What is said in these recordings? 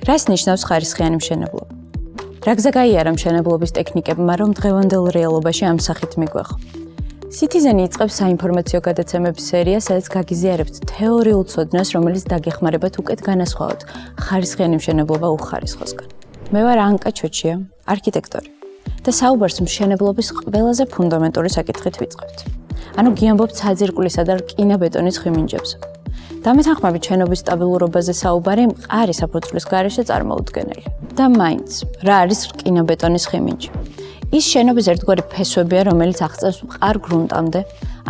რას ნიშნავს ხარისხიანი მშენებლობა? რა გზა გაიარა მშენებლობის ტექნიკებმა, რომ დღევანდელ რეალობაში ამ სახით მიგვეხო? Citizen იწყებს საინფორმაციო გადაცემების სერიას, სადაც გაგიზიარებთ თეორიულ ცოდნას, რომელიც დაგეხმარებათ უკეთ განასხვაოთ ხარისხიანი მშენებლობა უხარისხოსგან. მე ვარ ანკა ჩოჩია, არქიტექტორი და საუბარს მშენებლობის ყველაზე ფუნდამენტური საკითხით ვიწყებთ. ანუ გიამბობთ საძირკვლისა და რკინა-ბეტონის ხვიმინჯებზე. დამეთანხმებით შენობის სტაბილურობაზე საუბარი მყარი საფუძვლის გარეშე წარმოუდგენელი. და მაინც, რა არის რკინა-ბეტონის ხვიმინჯი? ის შენობის ერთგვარი ფესვებია, რომელიც აღწევს მყარ გრუნტამდე,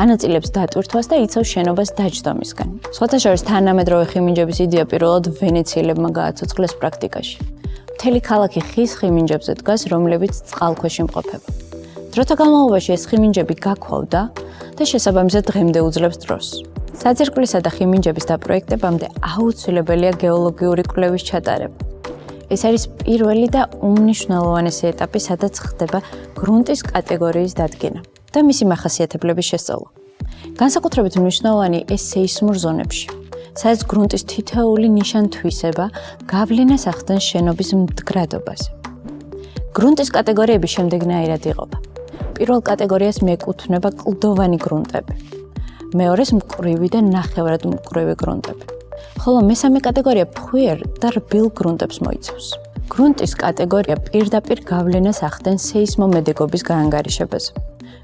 ანაწილებს დატვირთვას და იცავს შენობას დაჯდომისგან. სხვათა შორის თანამედროვე ხვიმინჯების იდეა პირველად ვენეციელებმა გააცოცხლეს პრაქტიკაში. მთელი ქალაქი ხის ხვიმინჯებზე დგას, რომლებიც წყალქვეშ იმყოფება. დროთა განმავლობაში ეს ხვიმინჯები გაქვავდა და შესაბამისად დღემდე უძლებს დროს. საძირკვლისა და ხვიმინჯების დაპროექტებამდე აუცილებელია გეოლოგიური კვლევის ჩატარება. ეს არის პირველი და უმნიშვნელოვანესი ეტაპი, სადაც ხდება გრუნტის კატეგორიის დადგენა და მისი მახასიათებლების შესწავლა. განსაკუთრებით მნიშვნელოვანი ეს სეისმურ ზონებში, სადაც გრუნტის თითოეული ნიშან-თვისება გავლენას ახდენს შენობის მდგრადობაზე. გრუნტის კატეგორიები შემდეგნაირად იყოფა. პირველ კატეგორიას მიეკუთვნება კლდოვანი გრუნტები, მეორეს მკვრივი და ნახევრად მკვრივი გრუნტები. ხოლო მესამე კატეგორია ფხვიერ და რბილ გრუნტებს მოიცავს. გრუნტის კატეგორია პირდაპირ გავლენას ახდენს სეისმომედეგობის გაანგარიშებაზე.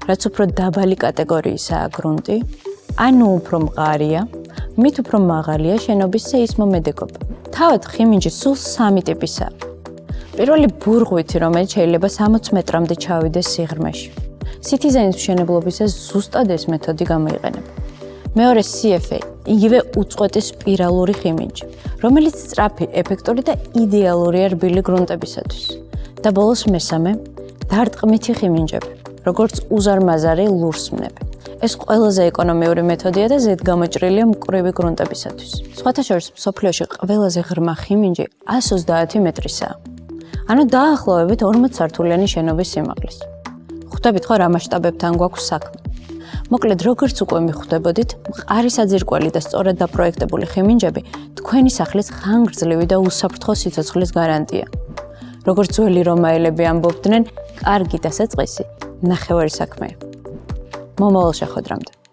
რაც უფრო დაბალი კატეგორიისაა გრუნტი, ანუ უფრო მყარია, მით უფრო მაღალია შენობის სეისმომედეგობა. თავად ხვიმინჯი სულ 3 ტიპისაა. პირველი ბურღვითი, რომელიც შეიძლება 60 მეტრამდე ჩავიდეს სიღრმეში. Citizen-ის მშენებლობისას ზუსტად ეს მეთოდი გამოიყენება. მეორე CFA, იგივე უწყვეტი სპირალური ხვიმინჯი, რომელიც სწრაფი, ეფექტური და იდეალურია რბილი გრუნტებისათვის. და ბოლოს მესამე, დარტყმითი ხვიმინჯები, როგორც უზარმაზარი ლურსმნები. ეს ყველაზე ეკონომიური მეთოდია და ზედგამოჭრილია მკვრივი გრუნტებისათვის. სხვათა შორის მსოფლიოში ყველაზე ღრმა ხვიმინჯი 130 მეტრისაა. ანუ დაახლოებით 40 სართულიანი შენობის სიმაღლის. ხვდებით ხო რა მასშტაბებთან გვაქვს საქმე? მოკლედ, როგორც უკვე მიხვდებოდით, მყარი საძირკველი და სწორად დაპროექტებული ხვიმინჯები თქვენი სახლის ხანგრძლივი და უსაფრთხო სიცოცხლის გარანტია. როგორც ძველი რომაელები ამბობდნენ, კარგი დასაწყისი ნახევარი საქმეა. მომავალ შეხვედრამდე.